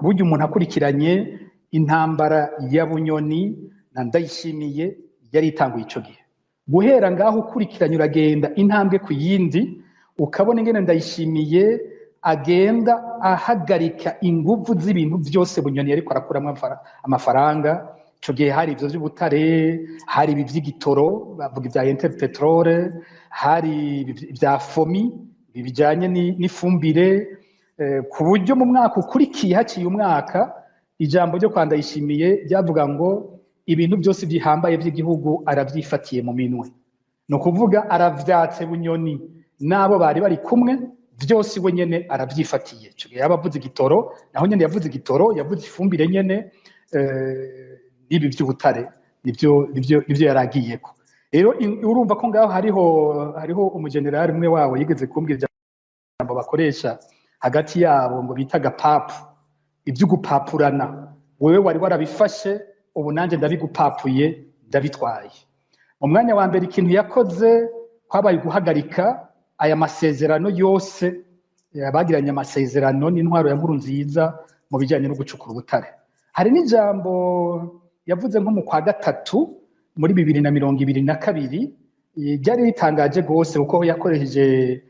burya umuntu akurikiranye intambara ya Bunyoni na Ndayishimiye yari itanguye ico gihe, guhera ngaho ukurikiranye uragenda intambwe ku yindi ukabona ingene Ndayishimiye agenda ahagarika inguvu z'ibintu byose Bunyoni yariko arakuramwo amafaranga. Ico gihe hari ivyo vy'ubutare, hari ibi vy'igitoro bavuga ivya Interpetrol, hari ivya Fomi bijanye n'ifumbire, ku buryo mu mwaka ukurikiye haciye umwaka ijambo ryo kwa Ndayishimiye ryavuga ngo ibintu byose bihambaye by'igihugu aravyifatiye mu minwe, no kuvuga aravyatse Bunyoni nabo bari bari kumwe byose we nyene aravyifatiye. Ico gihe yabavuze igitoro, naho nyene yavuze igitoro, yavuze ifumbire nyene, ibi by'ubutare nivyo yaragiyeko. Rero urumva ko ngaho hariho umugenerali umwe wabo yigeze kumbwira ijambo bakoresha hagati yabo ngo bita gapapu, ibyo gupapurana, wewe wari warabifashe ubu nanje ndabigupapuye ndabitwaye. Mu mwanya wa mbere ikintu yakoze kwabaye guhagarika aya masezerano yose, bagiranye amasezerano n'intwaro ya Nkurunziza mu bijyanye no gucukura ubutare. Hari n'ijambo yavuze nko mu kwa gatatu muri 2022 ryari ritangaje gose kuko yakoresheje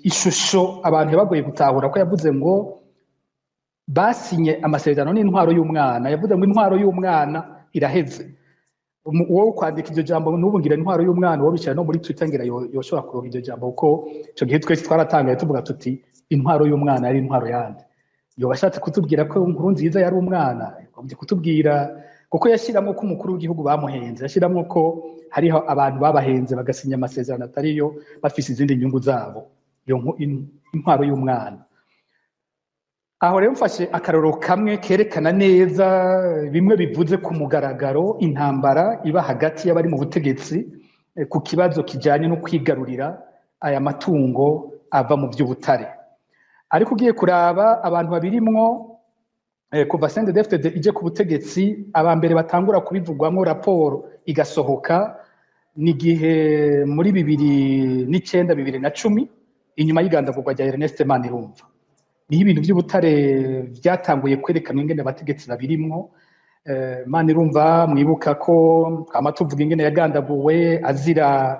ishusho abantu bagoye gutahura, ko yavuze ngo basinye amasezerano n'intwaro y'umwana, yavuze ngo intwaro y'umwana iraheze. Wowe kwandika iryo jambo n'ubu ngira intwaro y'umwana wowe bicara no muri Twitter ngira yoshobora kuronka iryo jambo, kuko ico gihe twese twaratangaye tuvuga tuti intwaro y'umwana ari intwaro yandi. Yo bashatse kutubwira ko Nkurunziza yari umwana, yakomeje kutubwira kuko yashiramwo ko umukuru w'igihugu bamuhenze, yashiramwo ko hariho abantu babahenze bagasinya amasezerano atariyo bafise izindi nyungu zabo, iyo intwaro y'umwana. Aho rero mfashe akaroro kamwe kerekana neza bimwe bivuze ku mugaragaro intambara iba hagati y'abari mu butegetsi ku kibazo kijanye no kwigarurira aya matungo ava mu by'ubutare. Ariko ugiye kuraba abantu babirimwo kuva CNDD-FDD ije ku butegetsi, abambere batangura kubivugwamwo raporo igasohoka ni gihe muri 2009 2010 inyuma y'igandagurwa rya Ernest Manirumva. Niho ibintu by'ubutare byatanguye kwerekana ingene abategetsi babirimwo. Manirumva mwibuka ko twama tuvuga ingene yagandaguwe azira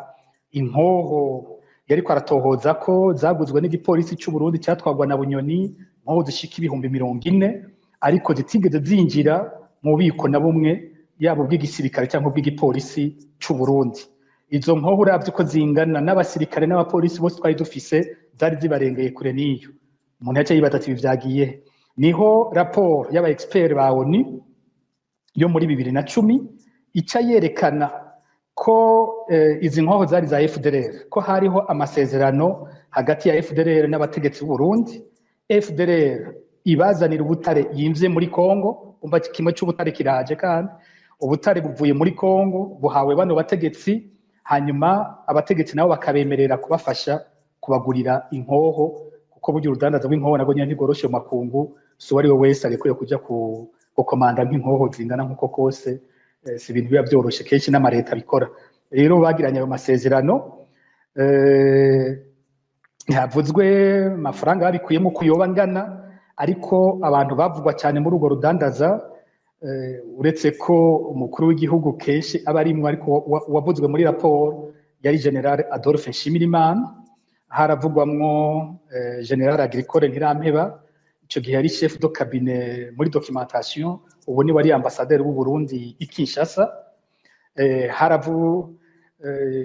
inkoho yariko aratohoza ko zaguzwe n'igipolisi cy'u Burundi cyatwagwa na Bunyoni, inkoho zishika 40,000 ariko zitigeze zinjira mu bubiko na bumwe yabo bw'igisirikare cyangwa bw'igipolisi cy'u Burundi. Izo nkoho uravye ko zingana n'abasirikare n'abapolisi bose twari dufise zari zibarengeye kure n'iyo. Umuntu yaca yibaza ati bivyagiye. Niho raporo y'aba expert ba ONU yo muri 2010 ica yerekana ko izi nkoho zari za FDLR, ko hariho amasezerano hagati ya FDLR n'abategetsi b'u Burundi. FDLR ibazanira ubutare yimvye muri Kongo, umva kimwe cy'ubutare kiraje kandi ubutare buvuye muri Kongo buhawe bano bategetsi, hanyuma abategetsi nabo bakabemerera kubafasha kubagurira inkoho, kuko buryo urudandaza rw'inkoho nago nyine ntigoroshe mu makungu, so ari we wese arekuye kuja gukomanda nk'inkoho zingana nk'uko kose, si ibintu biba byoroshe kenshi n'amareta bikora. Rero bagiranye ayo masezerano, havuzwe amafaranga babikuyemo kuyoba ngana, ariko abantu bavugwa cyane muri urwo rudandaza, uretse ko umukuru w'igihugu kenshi aba arimwo, ariko wavuzwe muri raporo yari General Adolphe Nshimirimana. Haravugwamwo General Agricole Ntirampeba, ico gihe yari chef de cabinet muri documentation, ubu ni wari ambassadeur w'u Burundi i Kinshasa.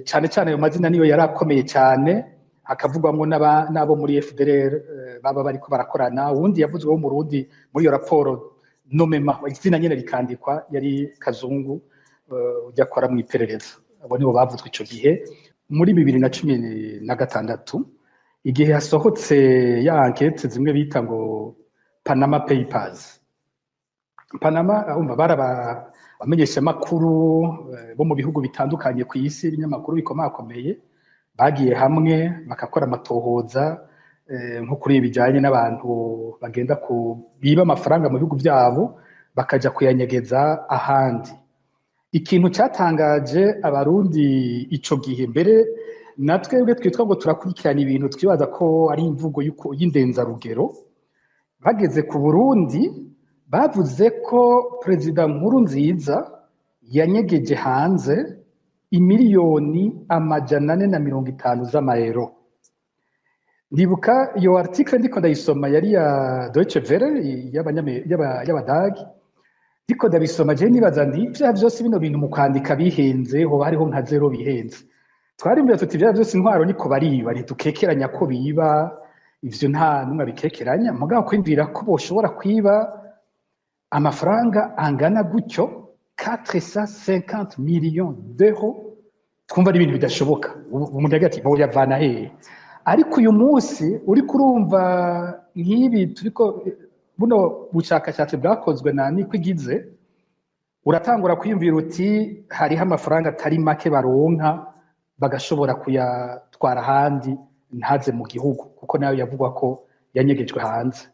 Cyane cyane ayo mazina niyo yari akomeye cyane, hakavugwamwo n'abo muri FDLR baba bariko barakorana. Uwundi yavuzwe wo mu Burundi muri iyo raporo nomema izina nyene rikandikwa yari Kazungu, ujya akora mu iperereza. Abo nibo bavuzwe ico gihe muri 2016, igihe hasohotse ya enquête zimwe bita ngo Panama Papers. Panama bamenyesha makuru bo mu bihugu bitandukanye ku isi, ibinyamakuru bikomakomeye bagiye hamwe bakakora amatohoza nko kuri ibijanye n'abantu bagenda biba amafaranga mu bihugu byabo bakaja kuyanyegeza ahandi. Ikintu cyatangaje abarundi ico gihe, mbere natwe twitwa ngo turakurikirana ibintu twibaza ko ari imvugo y'indenzarugero, bageze ku Burundi bavuze ko perezida Nkurunziza yanyegeje hanze imiliyoni 450 z'amayero. Ndibuka iyo article ndiko ndayisoma yari ya Deutsche Welle y'abadagi, ndiko ndabisoma je nibaza nti vya vyose bino bintu mu kwandika bihenze ho hariho nka zero bihenze. Twarimbira tuti vya vyose intwaro niko bariba ntitukekeranya ko biba, ivyo nta numwe bikekeranya, mugabo kwindira ko boshobora kwiba amafaranga angana gutyo 450 millions d'euros, twumva ari ibintu bidashoboka. Umuntu yagira ati bo yavana hehe? Ariko uyu munsi uri kurumva nk'ibi turiko buno bushakashatsi bwakozwe na Nikwigize, uratangura kwiyumvira uti hariho amafaranga atari make baronka bagashobora kuyatwara ahandi ntaze mu gihugu, kuko nayo yavugwa ko yanyegejwe hanze.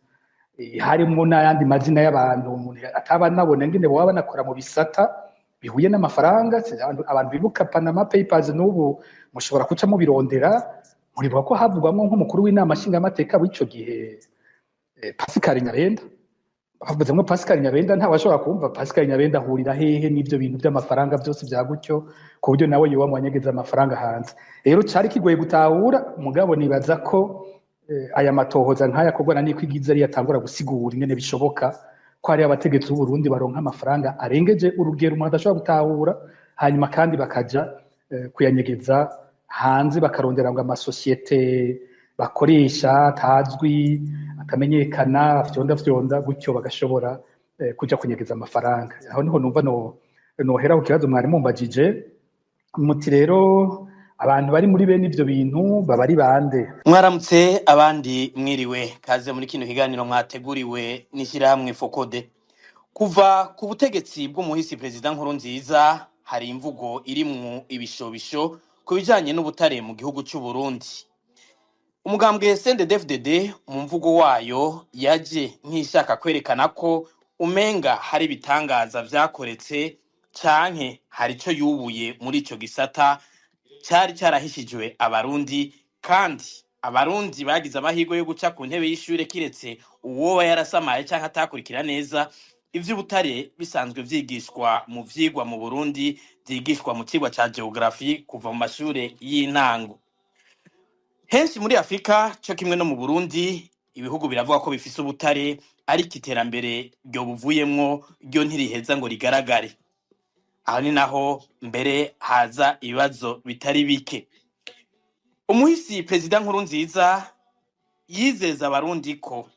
Harimo n'ayandi mazina y'abantu umuntu ataba nabona ngene baba banakora mu bisata bihuye n'amafaranga. Abantu bibuka Panama Papers n'ubu mushobora kuca mu birondera, muribuka ko havugwamo nk'umukuru w'inama nshingamateka w'ico gihe Pascal Nyabenda. Havuzemo Pascal Nyabenda, nta washobora kumva Pascal Nyabenda ahurira hehe n'ivyo bintu by'amafaranga byose bya gutyo, ku buryo nawe yoba mwanyegeza amafaranga hanze. Rero cari kigoye gutahura, mugabo nibaza ko aya matohoza nk'aya kogwa na Nikwigize ari yatangura gusigura ingene bishoboka ko hari abategetsi b'u Burundi baronka amafaranga arengeje urugero umuntu adashobora gutahura, hanyuma kandi bakaja kuyanyegeza hanze, bakarondera ngo amasosiyete bakoresha atazwi akamenyekana fyonda gutyo bagashobora kuja kunyegeza amafaranga. Aho niho numva nohera ku kibazo mwari mumbajije muti rero abantu bari muri bene ivyo bintu baba ari bande? Mwaramutse abandi mwiriwe, kaze muri kino kiganiro mwateguriwe n'ishyirahamwe Focode. Kuva ku butegetsi bw'umuhisi perezida Nkurunziza hari imvugo irimwo ibishobisho ku bijanye n'ubutare mu gihugu cy'u Burundi. Umugambwe CNDD-FDD mu mvugo wayo yaje nk'ishaka kwerekana ko umenga hari bitangaza vyakoretse canke hari ico yubuye muri ico gisata cyari cyarahishijwe abarundi, kandi abarundi bagize amahirwe yo guca ku ntebe y'ishure kiretse uwoba yarasamaye canke atakurikira neza ivy'ubutare bisanzwe vyigishwa mu vyigwa mu Burundi, vyigishwa mu cigwa ca geography kuva mu mashure y'intango. Henshi muri Afrika cyo kimwe no mu Burundi ibihugu biravuga ko bifise ubutare, ariko iterambere ryo buvuyemwo ryo ntiriheza ngo rigaragare. Aho ni naho mbere haza ibibazo bitari bike. Umuhisi perezida Nkurunziza yizeza abarundi ko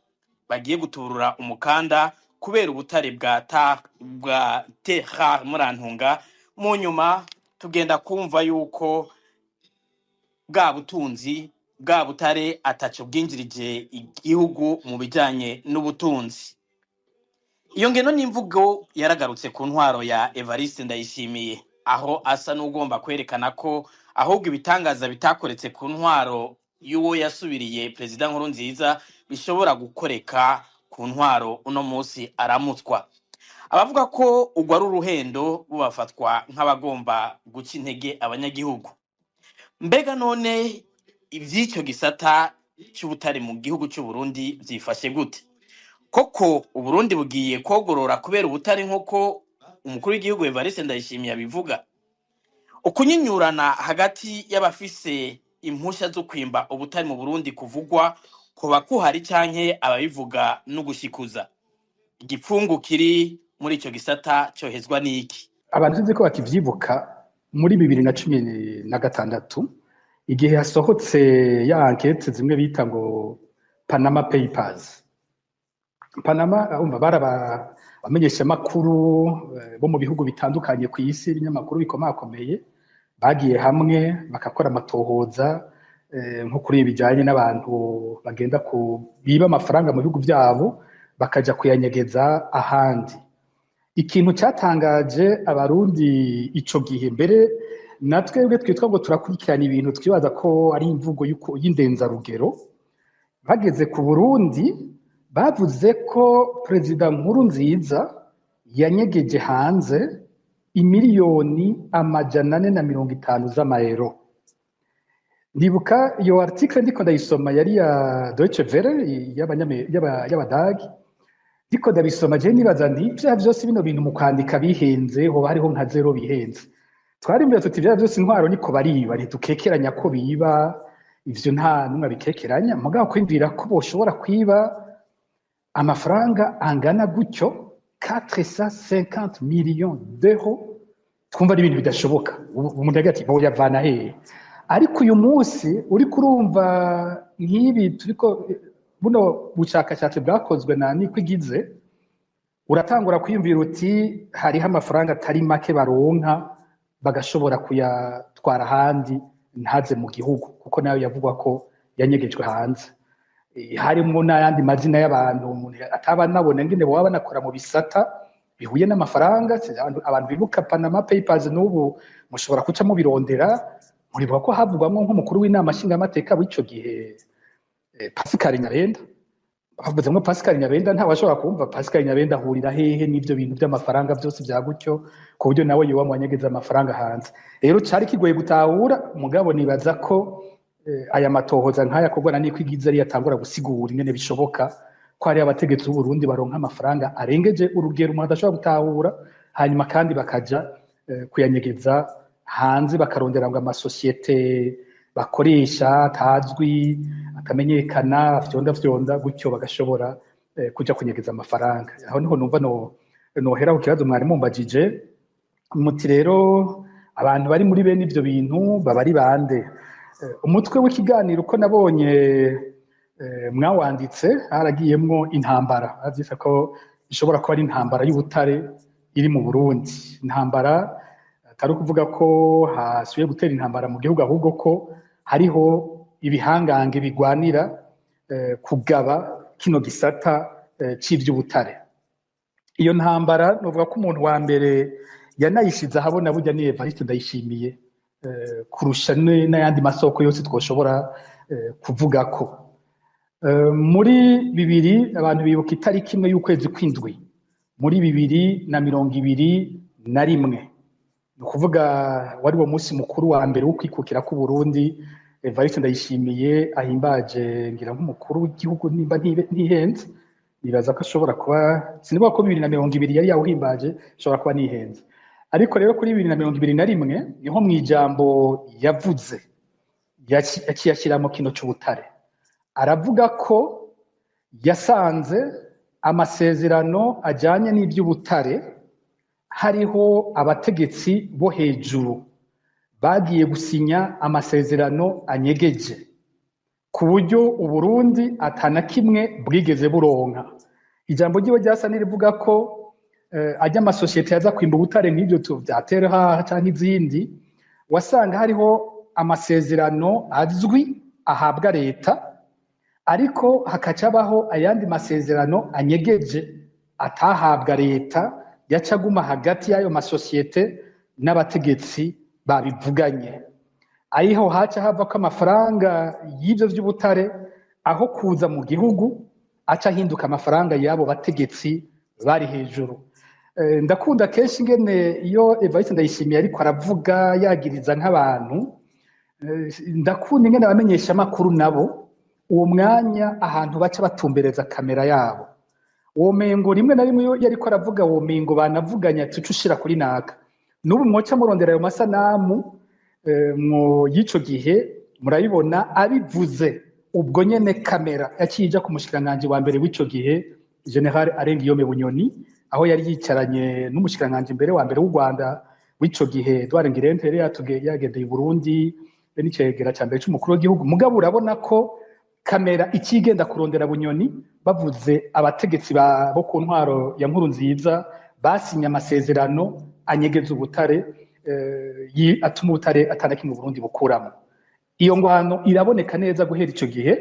bagiye guturura umukanda kubera ubutare bwa Terra Murantunga. Mu nyuma tugenda kumva yuko bwa butunzi bwa butare ataco bwinjirije igihugu mu bijanye n'ubutunzi. Iyo ngeno n'imvugo yaragarutse ku ntwaro ya Evariste Ndayishimiye, aho asa n'ugomba kwerekana ko ahubwo ibitangaza bitakoretse ku ntwaro y'uwo yasubiriye perezida Nkurunziza bishobora gukoreka ku ntwaro uno munsi aramutswa. Abavuga ko ugwa ari uruhendo bubafatwa nk'abagomba guca intege abanyagihugu. Mbega none ivy'ico gisata c'ubutare mu gihugu cy'u Burundi vyifashe gute? Koko Uburundi bugiye kogorora kubera ubutare nk'uko umukuru w'igihugu Evariste Ndayishimiye abivuga? Ukunyinyurana hagati y'abafise impusha zo kwimba ubutare mu Burundi kuvugwa kuba kuhari canke ababivuga no gushikuza? Igipfungu kiri muri ico gisata cohezwa n'iki? Abantu nzi ko bakivyibuka muri 2016 igihe hasohotse ya enquête zimwe bita ngo Panama Papers. Panama bamenyesha makuru bo mu bihugu bitandukanye ku isi, ibinyamakuru bikomakomeye bagiye hamwe bakakora amatohoza nko kuri ibijanye n'abantu bagenda biba amafaranga mu bihugu byabo bakaja kuyanyegeza ahandi. Ikintu cyatangaje abarundi ico gihe, mbere natwebwe twitwa ngo turakurikirana ibintu twibaza ko ari imvugo y'indenzarugero, bageze ku Burundi bavuze ko perezida Nkurunziza yanyegeje hanze imiliyoni 450 z'amayero. ndibuka iyo article ndiko ndayisoma yari ya Deutsche Welle y'abadagi, ndiko ndabisoma je nibaza nti ivyaha vyose bino bintu mu kwandika bihenze hoba hariho nka zero bihenze. Twarimbira tuti ivyaha vyose intwaro niko bariba, ntitukekeranya ko biba, ivyo nta numwe bikekeranya, mugabo kwimvira ko boshobora kwiba amafaranga angana gutyo 450 millions d'euros, twumva ari ibintu bidashoboka. Umuntu agira ati boyavana hehe? Ariko uyu munsi uri kurumva nk'ibi turiko buno bushakashatsi bwakozwe na Nikwigize, uratangura kwiyumvira uti hariho amafaranga atari make baronka bagashobora kuyatwara ahandi ntaze mu gihugu, kuko nayo yavugwa ko yanyegejwe hanze. Harimo n'ayandi mazina y'abantu umuntu ataba nabona ngene boba banakora mu bisata bihuye n'amafaranga. Abantu bibuka Panama Papers n'ubu mushobora kuca mubirondera, muribuka ko havugwamwo nk'umukuru w'inama nshingamateka w'ico gihe Pascal Nyabenda. Havuzemwo Pascal Nyabenda, nta washobora kumva Pascal Nyabenda ahurira hehe n'ivyo bintu by'amafaranga byose bya gutyo, ku buryo nawe yoba mwanyegeza amafaranga hanze. Rero cari kigoye gutahura, mugabo nibaza ko aya matohoza nk'aya kogwa na Nikwigize ari yatangura gusigura ingene bishoboka ko hari abategetsi b'u Burundi baronka amafaranga arengeje urugero umuntu adashobora gutahura, hanyuma kandi bakaja kuyanyegeza hanze, bakarondera ngo amasosiyete bakoresha atazwi akamenyekana fyonda gutyo bagashobora kuja kunyegeza amafaranga. Aho niho numva nohera ku kibazo mwari mumbajije muti rero abantu bari muri bene ivyo bintu baba ari bande. Umutwe w'ikiganiro uko nabonye mwawanditse haragiyemwo intambara, avyise ko ishobora kuba ari intambara y'ubutare iri mu Burundi. Intambara atari ukuvuga ko hasubiye gutera intambara mu gihugu, ahubwo ko hariho ibihangange bigwanira kugaba kino gisata c'ivy'ubutare. Iyo ntambara novuga ko umuntu wa mbere yanayishize ahabona burya ni Evariste Ndayishimiye, kurusha n'ayandi masoko yose twoshobora kuvuga ko. Muri 2000 abantu bibuka itariki imwe y'ukwezi kw'indwi muri 2021, ni ukuvuga wari wo munsi mukuru wa mbere wo kwikukira ku Burundi. Evariste Ndayishimiye ahimbaje ngira nk'umukuru w'igihugu, nimba ntihenze, nibaza ko ashobora kuba, sinibuka ko 2020 yari yawuhimbaje, ashobora kuba nihenze. Ariko rero kuri 2021 niho mwijambo yavuze yakiyashiramo kino c'ubutare, aravuga ko yasanze amasezerano ajanye n'ivy'ubutare hariho abategetsi bo hejuru bagiye gusinya amasezerano anyegeje, ku buryo Uburundi atana kimwe bwigeze buronka. Ijambo ryiwe ryasa n'irivuga ko ajya amasosiyete yaza kwimba ubutare nk'ibyo vya Terra canke izindi, wasanga hariho amasezerano azwi ahabwa leta, ariko hakacabaho ayandi masezerano anyegeje atahabwa leta, yacaguma hagati y'ayo masosiyete n'abategetsi babivuganye. Ariho haca hava ko amafaranga y'ivyo vy'ubutare aho kuza mu gihugu aca hinduka amafaranga y'abo bategetsi bari hejuru. Ndakunda kenshi ingene iyo Evariste Ndayishimiye ariko aravuga yagiriza nk'abantu, ndakunda ingene abamenyesha amakuru nabo uwo mwanya ahantu baca batumbereza kamera yabo. Uwo mengo rimwe na rimwe iyo yariko aravuga uwo mengo banavuganya ati ushira kuri naka. N'ubu mwoca murondera ayo masanamu y'ico gihe murabibona abivuze ubwo nyene kamera yakija ku mushikiranganje wa mbere w'ico gihe General Arengiyome Bunyoni, aho yari yicaranye n'umushikiranganje mbere wa mbere w'u Rwanda w'ico gihe Edouard Ngirente yagendeye Burundi n'icegera ca mbere c'umukuru w'igihugu. Mugabo urabona ko kamera ikigenda kurondera Bunyoni bavuze abategetsi bo ku ntwaro ya Nkurunziza basinya amasezerano anyegeza ubutare, atuma ubutare atandaki mu Burundi bukuramo. Iyo ngwano iraboneka neza guhera ico gihe,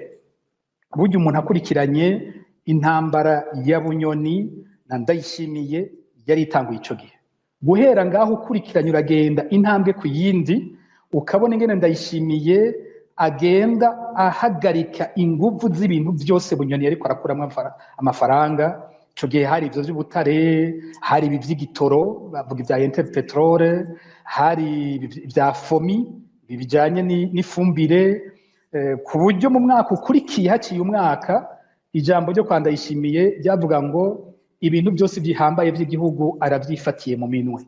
burya umuntu akurikiranye intambara ya Bunyoni na Ndayishimiye yari itanguye ico gihe. Guhera ngaho ukurikiranye uragenda intambwe ku yindi, ukabona ingene Ndayishimiye agenda ahagarika inguvu z'ibintu byose Bunyoni yariko arakuramo amafaranga. Ico gihe hari ivyo vy'ubutare, hari ibi vy'igitoro bavuga ivya Interpetrol, hari ivya Fomi bijanye n'ifumbire ku buryo mu mwaka ukurikiye haciye umwaka ijambo ryo kwa Ndayishimiye ryavuga ngo ibintu byose bihambaye by'igihugu aravyifatiye mu minwe,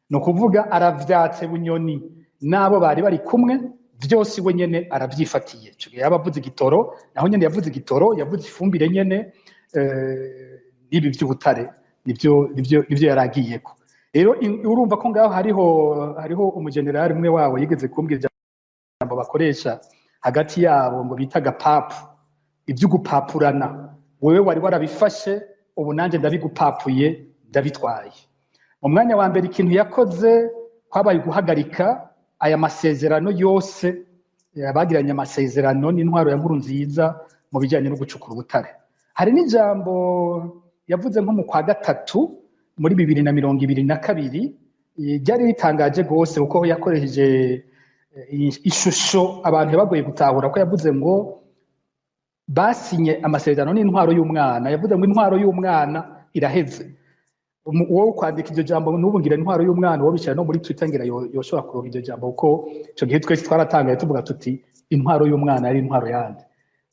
no kuvuga aravyatse Bunyoni nabo bari bari kumwe byose we nyene aravyifatiye. Yabavuze igitoro naho nyene yavuze igitoro, yavuze ifumbire nyene ibi by'ubutare nivyo yaragiyeko. Rero urumva ko ngaho hariho umugenerali umwe wabo yigeze kumbwira ijambo bakoresha hagati yabo ngo bita gapapu, ibyo gupapurana, wewe wari warabifashe ubu nanje ndabigupapuye ndabitwaye. Mu mwanya wa mbere ikintu yakoze kwabaye guhagarika aya masezerano yose bagiranye amasezerano n'intwaro ya Nkurunziza mu bijyanye no gucukura ubutare. Hari n'ijambo yavuze nko mu kwa gatatu muri 2022 ryari ritangaje gose kuko yakoresheje ishusho abantu bagoye gutahura ko yavuze ngo basinye amasezerano n'intwaro y'umwana, yavuze ngo intwaro y'umwana iraheze. Wowe kwandika iryo jambo n'ubu ngira intwaro y'umwana wo bicana no muri Twitter ngira yoshobora kuronka iryo jambo kuko ico gihe twese twaratangaye tuvuga tuti intwaro y'umwana ari intwaro yandi.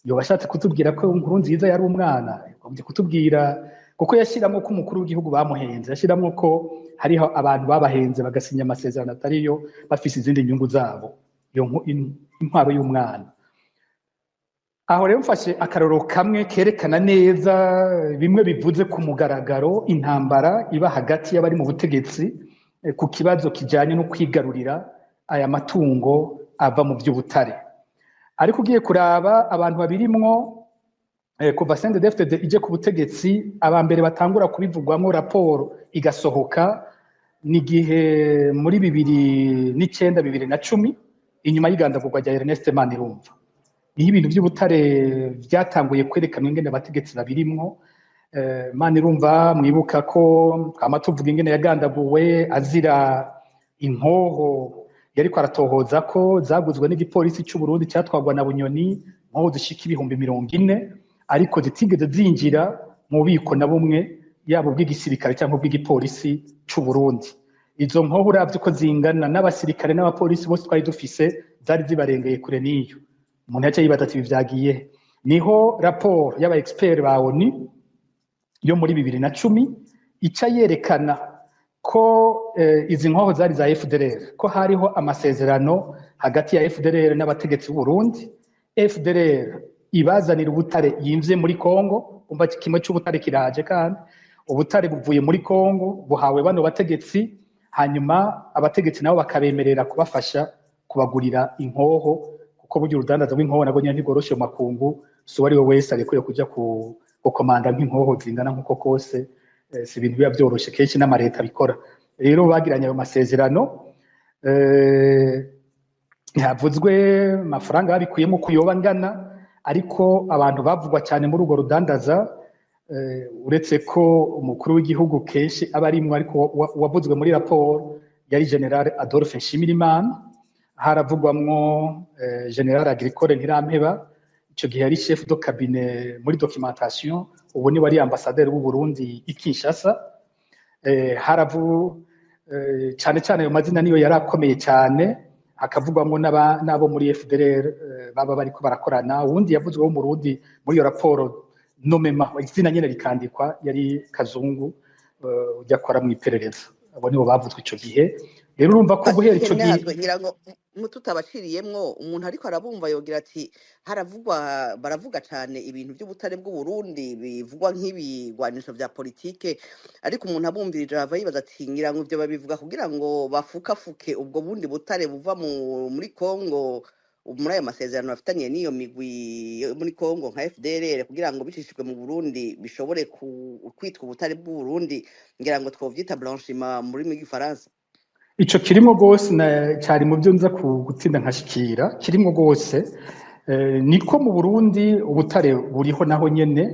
Yo bashatse kutubwira ko Nkurunziza yari umwana, yakomeje kutubwira kuko yashiramwo ko umukuru w'igihugu bamuhenze, yashiramwo ko hariho abantu babahenze bagasinya amasezerano atariyo bafise izindi nyungu zabo, iyo intwaro y'umwana. Aho rero mfashe akaroro kamwe kerekana neza bimwe bivuze ku mugaragaro intambara iba hagati y'abari mu butegetsi ku kibazo kijanye no kwigarurira aya matungo ava mu by'ubutare. Ariko ugiye kuraba abantu babirimwo kuva CNDD-FDD ije ku butegetsi, abambere batangura kubivugwamo raporo igasohoka ni gihe muri 2009 2010 inyuma y'igandagurwa rya Ernest Manirumva. Niho ibintu by'ubutare byatanguye kwerekanwa ingene abategetsi babirimwo. Manirumva mwibuka ko twama tuvuga ingene yagandaguwe azira inkoho yariko aratohoza ko zaguzwe n'igipolisi cy'u Burundi cyatwagwa na Bunyoni, inkoho zishika 40,000 ariko zitigeze zinjira mu bubiko na bumwe yabo bw'igisirikare cyangwa bw'igipolisi cy'u Burundi. Izo nkoho uravye uko zingana n'abasirikare n'abapolisi bose twari dufise zari zibarengeye kure n'iyo. Umuntu yaca yibaza ati bivyagiye. Niho raporo y'aba expert ba ONU yo muri 2010 ica yerekana ko izi nkoho zari za FDLR, ko hariho amasezerano hagati ya FDLR n'abategetsi b'u Burundi. FDLR ibazanira ubutare yimvye muri Kongo, umva kimwe cy'ubutare kiraje kandi ubutare buvuye muri Kongo buhawe bano bategetsi, hanyuma abategetsi nabo bakabemerera kubafasha kubagurira inkoho, kuko buryo urudandaza rw'inkoho nago nyine ntigoroshe mu makungu, so ari we wese arekuye kuja gukomanda nk'inkoho zingana nk'uko kose, si ibintu biba byoroshe kenshi n'amareta bikora. Rero bagiranye ayo masezerano, havuzwe amafaranga babikuyemo kuyoba ngana, ariko abantu bavugwa cyane muri urwo rudandaza uretse ko umukuru w'igihugu kenshi aba arimwo, ariko wavuzwe muri raporo yari General Adolphe Nshimirimana. Haravugwamwo General Agricole Ntirampeba, ico gihe yari chef de cabinet muri documentation, ubu ni wari ambassadeur w'u Burundi i Kinshasa. Cyane cyane ayo mazina niyo yarakomeye cyane, hakavugwamwo nabo muri FDLR baba bariko barakorana. Uwundi yavuzwe wo mu Burundi muri iyo raporo nomema izina nyene rikandikwa yari Kazungu ujya akora mu iperereza. Abo nibo bavuzwe ico gihe. Rero urumva ko guhera ico gihe ngira ngo mututabashiriyemwo umuntu ariko arabumva yogira ati baravuga cyane ibintu by'ubutare bw'u Burundi bivugwa nk'ibigwanisho vya politike, ariko umuntu abumvirije ava yibaza ati ngira ngo ivyo babivuga kugira ngo bafukafuke ubwo bundi butare buva muri Kongo muri ayo masezerano bafitanye n'iyo migwi muri Kongo nka FDLR, kugira ngo bicishijwe mu Burundi bishobore kwitwa ubutare bw'u Burundi, ngira ngo twovyita blanchiment muri Gifaransa. Ico kirimo gose cyari mu byo nza gutsinda nkashikira, kirimo gose niko mu Burundi ubutare buriho naho nyene,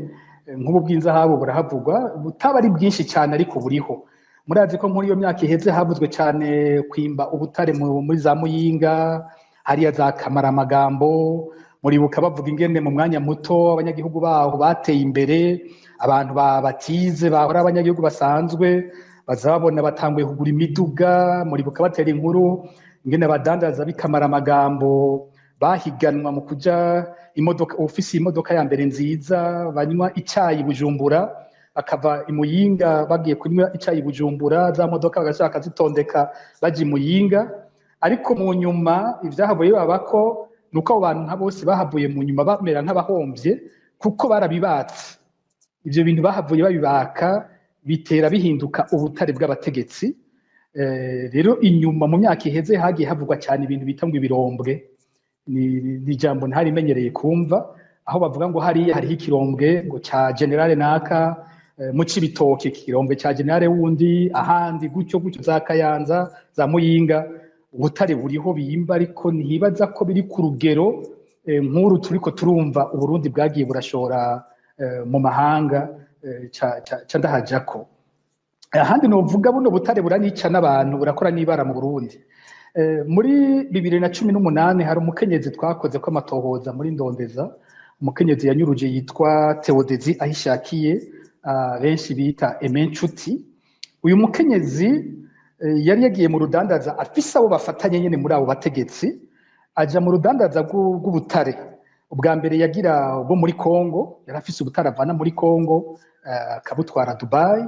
nk'ubu bw'inzahabu burahavugwa, butaba ari bwinshi cyane ariko buriho. Murazi ko muri iyo myaka iheze havuzwe cyane kwimba ubutare muri za Muyinga, hariya za Kamaramagambo, muribuka bavuga ingene mu mwanya muto abanyagihugu baho bateye imbere, abantu batize bahora abanyagihugu basanzwe bazabona batanguye kugura imiduga. Muribuka batera inkuru ingene abadandaza bikamara amagambo bahiganwa mu kuja imodoka ofisi imodoka ya mbere nziza banywa icyayi Bujumbura akava imuyinga bagiye kunywa icyayi Bujumbura za modoka bagashaka zitondeka baje imuyinga ariko mu nyuma ivyahavuye babako nuko abo bantu nka bose bahavuye mu nyuma bamera nk'abahombye kuko barabibatse ivyo bintu bahavuye babibaka bitera bihinduka ubutare bw'abategetsi rero inyuma mu myaka iheze hagiye havugwa cyane ibintu bita ngo ibirombwe ni jambo ntari menyereye kumva aho bavuga ngo hariya hariho ikirombwe ngo ca generale naka mu Cibitoke ikirombwe ca generale wundi ahandi gutyo za Kayanza za Muyinga ubutare buriho biyimba ariko ntibaza ko biri ku rugero nkuru turiko turumva Uburundi bwagiye burashora mu mahanga ca ndahajako ahandi novuga buno butare buranica n'abantu burakora n'ibara mu Burundi muri 2018 hari umukenyezi twakoze ko amatohoza muri Ndondeza umukenyezi yanyuruje yitwa Theodezi Ahishakiye benshi bita Emenchuti uyu mukenyezi yari yagiye mu rudandaza afise abo bafatanye nyene muri abo bategetsi aja mu rudandaza rw'ubutare ubwa mbere yagira bo muri Kongo yari afise ubutare avana muri Kongo akabutwara Dubai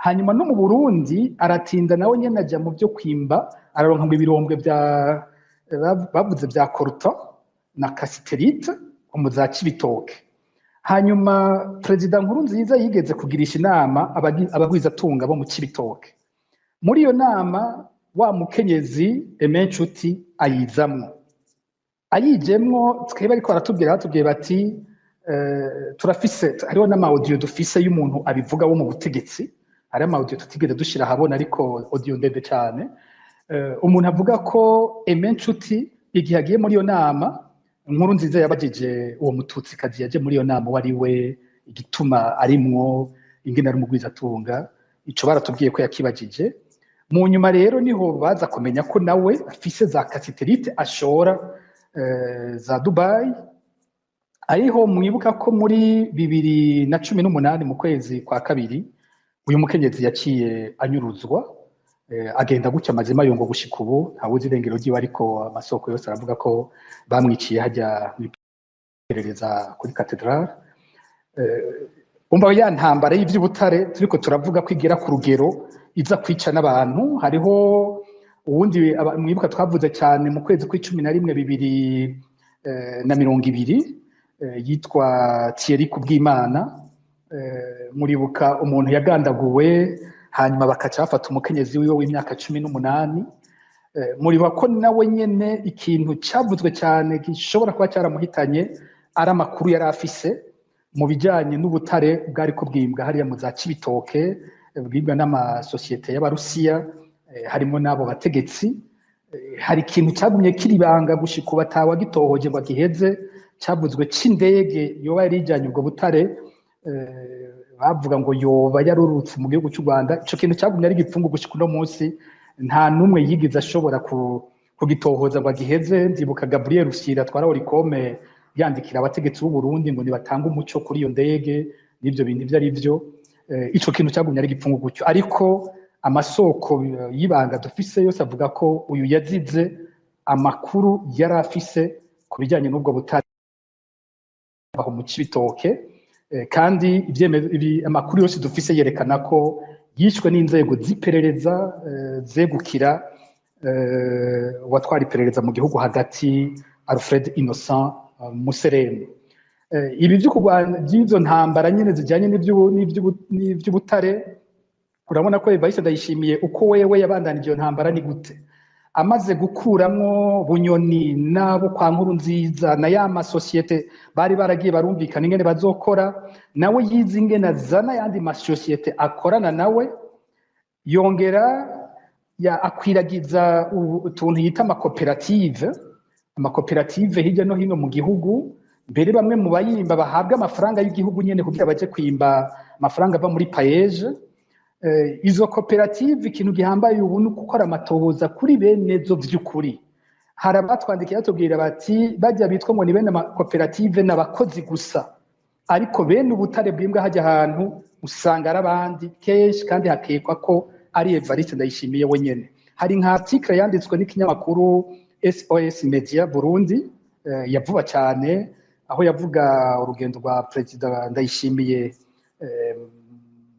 hanyuma no mu Burundi aratinda nawe nyene aja mu byo kwimba araronka ngo ibirombwe bavuze bya Coltan na Casiterite mu za Cibitoke hanyuma President Nkurunziza yigeze kugirisha inama abagwizatunga bo mu Cibitoke muri iyo nama wa mukenyezi Emenchuti ayijemwo twebwe ariko aratubwiye bati turafise hariho n'ama audio dufise y'umuntu abivuga wo mu butegetsi hari ama audio tutigeze dushira habona ariko audio ndende cyane umuntu avuga ko Emenchuti igihe agiye muri iyo nama Nkurunziza yabajije uwo mututsi kazi yaje muri iyo nama wari we igituma arimwo ingene ari umugwizatunga ico baratubwiye ko yakibajije mu nyuma rero niho baza kumenya ko nawe afise za Casiterite ashora za Dubai ariho mwibuka ko muri 2018 mu kwezi kwa kabiri uyu mukenyezi yaciye anyuruzwa agenda gutya amazima yongo gushika ubu ntawuzi irengero ryiwe ariko amasoko yose aravuga ko bamwiciye hajya iperereza kuri Cathedral umva ya ntambara y'ivy'ubutare turiko turavuga ko igera ku rugero iza kwica n'abantu hariho uwundi mwibuka twavuze cyane mu kwezi kwa11 2020 yitwa Thierry Kubwimana muribuka umuntu yagandaguwe hanyuma bakaca bafata umukenyezi wiwe w'imyaka 18 muribuka ko nawe nyene ikintu cyavuzwe cyane gishobora kuba cyaramuhitanye ari amakuru yari afise mu bijanye n'ubutare bwari kubwimbwa hariya mu za Cibitoke bwibwa n'amasosiyete y'Abarusiya harimo n'abo bategetsi hari ikintu cyagumye kiribanga gushika batawa gitohoje ngo giheze cyavuzwe c'indege yoba yari ijanye ubwo butare bavuga ngo yoba yarurutse mu gihugu cy'u Rwanda ico kintu cyagumye ari gipfungu gushika no munsi nta numwe yigize ashobora kugitohoza ngo giheze ndibuka Gabriel Rushyira twara orikome yandikira abategetsi b'u Burundi ngo nibatanga umuco kuri iyo ndege n'ivyo bintu ivyo ari byo ico kintu cyagumye ari gipfungu gucyo ariko amasoko y'ibanga dufise yose avuga ko uyu yazize amakuru yari afise ku bijyanye n'ubwo butare aho mu Cibitoke kandi amakuru yose dufise yerekana ko yishwe n'inzego z'iperereza zegukira watwara iperereza mu gihugu hagati Alfred Innocent Museremu ibi by'izo ntambara nyene zijyanye n'ivy'ubutare urabona ko Evariste Ndayishimiye uko wewe yabandanije iyo ntambara ni gute amaze gukuramwo Bunyoni nabo kwa Nkurunziza na ya masosiyete bari baragiye barumvikana ingene bazokora nawe yize ingene azana yandi masosiyete akorana nawe yongera akwiragiza utuntu yita amakoperative hirya no hino mu gihugu mbere bamwe mu bayimba bahabwa amafaranga y'igihugu nyene kugira baje kwimba amafaranga ava muri payeje izo koperative ikintu gihambaye ubu ni gukora amatohoza kuri bene zo vy'ukuri hari abatwandikiye batubwira bati bajya bitwa ngo ni bene amakoperative n'abakozi gusa ariko bene ubutare bwimbwa hajya ahantu usanga ari abandi kenshi kandi hakekwa ko ari Evariste Ndayishimiye wenyene hari nka article yanditswe n'ikinyamakuru SOS Media Burundi yavuba cyane aho yavuga urugendo rwa Perezida Ndayishimiye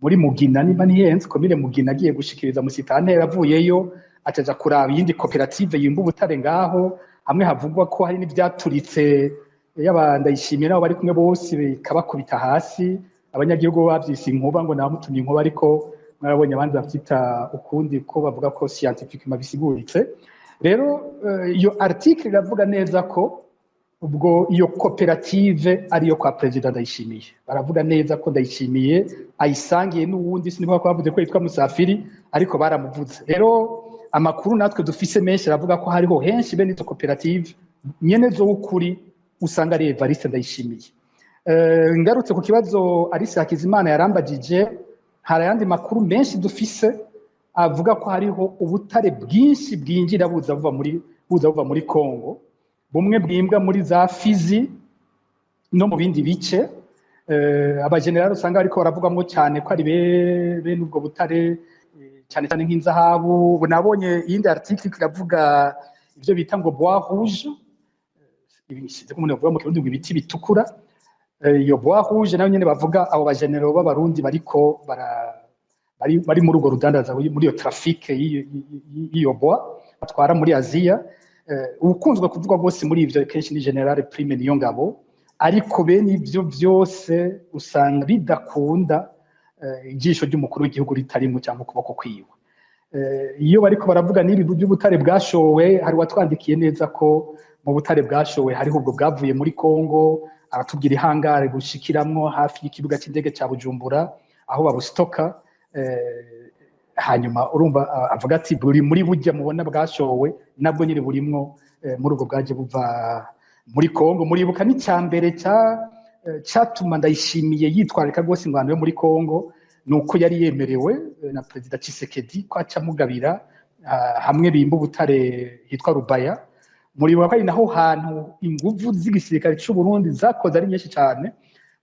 muri Mugina niba nihenze komine Mugina agiye gushikiriza musitantera yavuyeyo ataja kuraba yindi koperative yimba ubutare ngaho hamwe havugwa ko hari n'ivyaturitse y'abandayishimiye nabo bari kumwe bose bikabakubita hasi abanyagihugu bavyise inkuba ngo namutumye inkuba ariko mwarabonye abandi bavyita ukundi ko bavuga ko scientifiquement bisiguritse rero iyo article iravuga neza ko ubwo iyo koperative ariyo kwa Perezida Ndayishimiye baravuga neza ko Ndayishimiye ayisangiye n'uwundi sinibwa ko bavuze ko yitwa Musafiri ariko baramuvuze rero amakuru natwe dufise menshi aravuga ko hariho henshi bene izo koperative nyene zo ukuri usanga ari Evariste Ndayishimiye ngarutse ku kibazo Alice Hakizimana yarambagije hari yandi makuru menshi dufise avuga ko hariho ubutare bwinshi bwinjira buza buva muri Kongo bumwe bwimbwa muri za Fizi no mu bindi bice abagenerali usanga ariko baravugamwo cyane ko ari bene ubwo butare cyane cyane nk'inzahabu nabonye iyindi article iravuga ivyo bita ngo bois rouge ibishyize ko umuntu avuga mu kirundi ngo ibiti bitukura iyo bois rouge nayo nyene bavuga abo bagenerali b'abarundi bariko bari muri urwo rudandaza muri iyo trafic y'iyo bois batwara muri Aziya ukunzwe kuvugwa rwose muri ivyo kenshi ni General Prime Niyongabo ariko bene ivyo byose usanga bidakunda ijisho ry'umukuru w'igihugu ritarimo cyangwa ukuboko kwiwe iyo bariko baravuga n'ibi by'ubutare bwashowe hari watwandikiye neza ko mu butare bwashowe hariho ubwo bwavuye muri Kongo aratubwira ihangare gushikiramwo hafi y'ikibuga cy'indege cya Bujumbura aho babustoka hanyuma urumva avuga ati buri muri bujya mubona bwashowe nabwo nyiri burimwo muri ubwo bwaje buva muri Kongo muribuka n'icyambere cyatuma Ndayishimiye yitwarika rwose ingwano yo muri Kongo nuko yari yemerewe na Perezida Tshisekedi ko acamugabira hamwe bimba ubutare hitwa Rubaya muribuka ko ari naho hantu inguvu z'igisirikare cy'u Burundi zakoze ari nyinshi cyane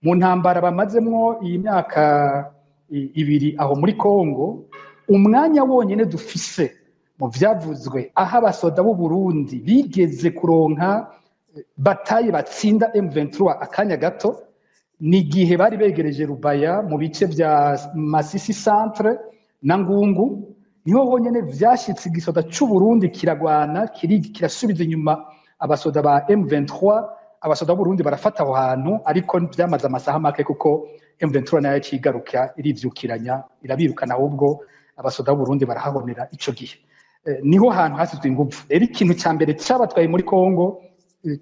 mu ntambara bamazemwo iyi myaka ibiri aho muri Kongo umwanya wonyene dufise mu vyavuzwe aho abasoda b'u Burundi bigeze kuronka bataye batsinda M23 akanya gato ni gihe bari begereje Rubaya mu bice bya Masisi Centre na Ngungu niho honyene vyashitse igisoda cy'u Burundi kiragwana kirasubiza inyuma abasoda ba M23 abasoda b'u Burundi barafata aho hantu ariko byamaze amasaha make kuko M23 nayo cigaruka irivyukiranya irabirukana ahubwo abasoda b'u Burundi barahabonera ico gihe niho hantu hasizwe ingufu rero ikintu cya mbere cyabatwaye muri Kongo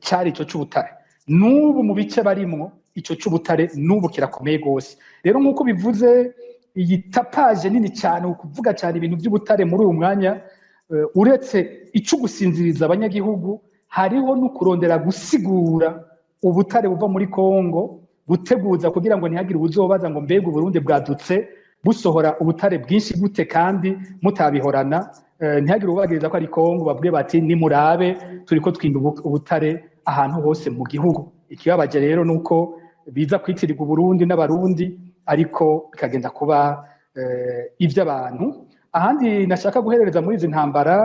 cyari ico cy'ubutare n'ubu mu bice barimwo ico cy'ubutare n'ubu kirakomeye gose rero nk'uko bivuze iyi tapaje nini cyane ukuvuga cyane ibintu by'ubutare muri uyu mwanya uretse ico gusinziriza abanyagihugu hariho no kurondera gusigura ubutare buva muri Kongo guteguza kugira ngo ntihagire ubuzobaza ngo mbega Burundi bwadutse busohora ubutare bwinshi gute kandi mutabihorana ntihagire ubagiriza ko ari Kongo bavuge bati ni murabe turiko twimba ubutare ahantu hose mu gihugu ikibabaje rero nuko biza kwitirirwa Burundi n'abarundi ariko bikagenda kuba ivy'abantu ahandi nashaka guherereza muri izi ntambara